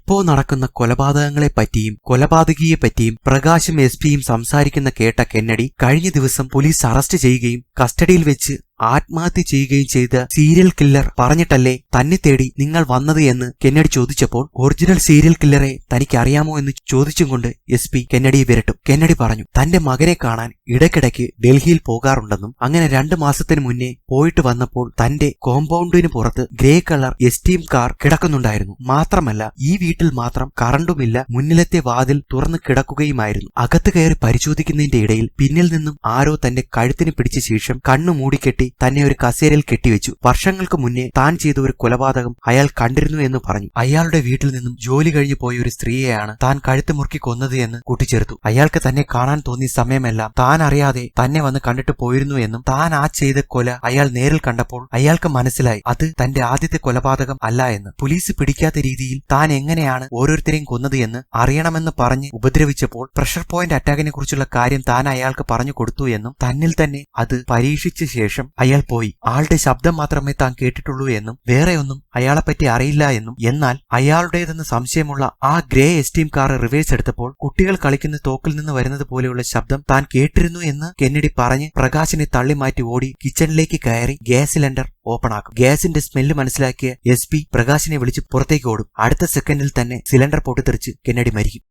ഇപ്പോ നടക്കുന്ന കൊലപാതകങ്ങളെപ്പറ്റിയും കൊലപാതകിയെപ്പറ്റിയും പ്രകാശും എസ്.പിയും സംസാരിക്കുന്ന കേട്ട കെന്നഡി കഴിഞ്ഞ ദിവസം പോലീസ് അറസ്റ്റ് ചെയ്യുകയും കസ്റ്റഡിയിൽ വെച്ച് ആത്മഹത്യ ചെയ്യുകയും ചെയ്ത സീരിയൽ കില്ലർ പറഞ്ഞിട്ടല്ലേ തന്നെ തേടി നിങ്ങൾ വന്നത് എന്ന് കെന്നഡി ചോദിച്ചപ്പോൾ ഒറിജിനൽ സീരിയൽ കില്ലറെ തനിക്കറിയാമോ എന്ന് ചോദിച്ചും കൊണ്ട് എസ്.പി കെന്നഡിയെ വിരട്ടും. കെന്നഡി പറഞ്ഞു തന്റെ മകനെ കാണാൻ ഇടയ്ക്കിടയ്ക്ക് ഡൽഹിയിൽ പോകാറുണ്ടെന്നും അങ്ങനെ 2 മാസത്തിന് മുന്നേ പോയിട്ട് വന്നപ്പോൾ തന്റെ കോമ്പൗണ്ടിന് പുറത്ത് ഗ്രേ കളർ എസ്റ്റീം കാർ കിടക്കുന്നുണ്ടായിരുന്നു. മാത്രമല്ല ഈ വീട്ടിൽ മാത്രം കറണ്ടുമില്ല, മുന്നിലത്തെ വാതിൽ തുറന്നു കിടക്കുകയുമായിരുന്നു. അകത്ത് കയറി പരിശോധിക്കുന്നതിന്റെ ഇടയിൽ പിന്നിൽ നിന്നും ആരോ തന്റെ കഴുത്തിന് പിടിച്ച ശേഷം കണ്ണു മൂടിക്കെട്ടി തന്നെ ഒരു കസേരയിൽ കെട്ടിവെച്ചു. വർഷങ്ങൾക്ക് മുന്നേ താൻ ചെയ്ത ഒരു കൊലപാതകം അയാൾ കണ്ടിരുന്നു എന്ന് പറഞ്ഞു. അയാളുടെ വീട്ടിൽ നിന്നും ജോലി കഴിഞ്ഞു പോയ ഒരു സ്ത്രീയെയാണ് താൻ കഴുത്ത് മുറുക്കി കൊന്നത് എന്ന് കൂട്ടിച്ചേർത്തു. അയാൾക്ക് തന്നെ കാണാൻ തോന്നിയ സമയമെല്ലാം താൻ അറിയാതെ തന്നെ വന്ന് കണ്ടിട്ട് പോയിരുന്നു എന്നും താൻ ആ ചെയ്ത കൊല അയാൾ നേരിൽ കണ്ടപ്പോൾ അയാൾക്ക് മനസ്സിലായി അത് തന്റെ ആദ്യത്തെ കൊലപാതകം അല്ല എന്ന്. പോലീസ് പിടിക്കാത്ത രീതിയിൽ താൻ എങ്ങനെയാണ് ഓരോരുത്തരെയും കൊന്നത് എന്ന് അറിയണമെന്ന് പറഞ്ഞ് ഉപദ്രവിച്ചപ്പോൾ പ്രഷർ പോയിന്റ് അറ്റാക്കിനെ കുറിച്ചുള്ള കാര്യം താൻ അയാൾക്ക് പറഞ്ഞു കൊടുത്തു എന്നും തന്നിൽ തന്നെ അത് പരീക്ഷിച്ച ശേഷം അയാൾ പോയി. ആളുടെ ശബ്ദം മാത്രമേ താൻ കേട്ടിട്ടുള്ളൂ എന്നും വേറെ ഒന്നും അയാളെപ്പറ്റി അറിയില്ല എന്നും എന്നാൽ അയാളുടേതെന്ന് സംശയമുള്ള ആ ഗ്രേ എസ്റ്റീം കാർ റിവേഴ്സ് എടുത്തപ്പോൾ കുട്ടികൾ കളിക്കുന്ന തോക്കിൽ നിന്ന് വരുന്നത് പോലെയുള്ള ശബ്ദം താൻ കേട്ടിരുന്നു എന്ന് കെന്നഡി പറഞ്ഞ് പ്രകാശിനെ തള്ളി മാറ്റി ഓടി കിച്ചണിലേക്ക് കയറി ഗ്യാസ് സിലിണ്ടർ ഓപ്പൺ ആക്കും. ഗ്യാസിന്റെ സ്മെല്ല് മനസ്സിലാക്കിയ എസ്.പി പ്രകാശിനെ വിളിച്ച് പുറത്തേക്ക് ഓടും. അടുത്ത സെക്കൻഡിൽ തന്നെ സിലിണ്ടർ പൊട്ടിത്തെറിച്ച് കെന്നഡി മരിക്കും.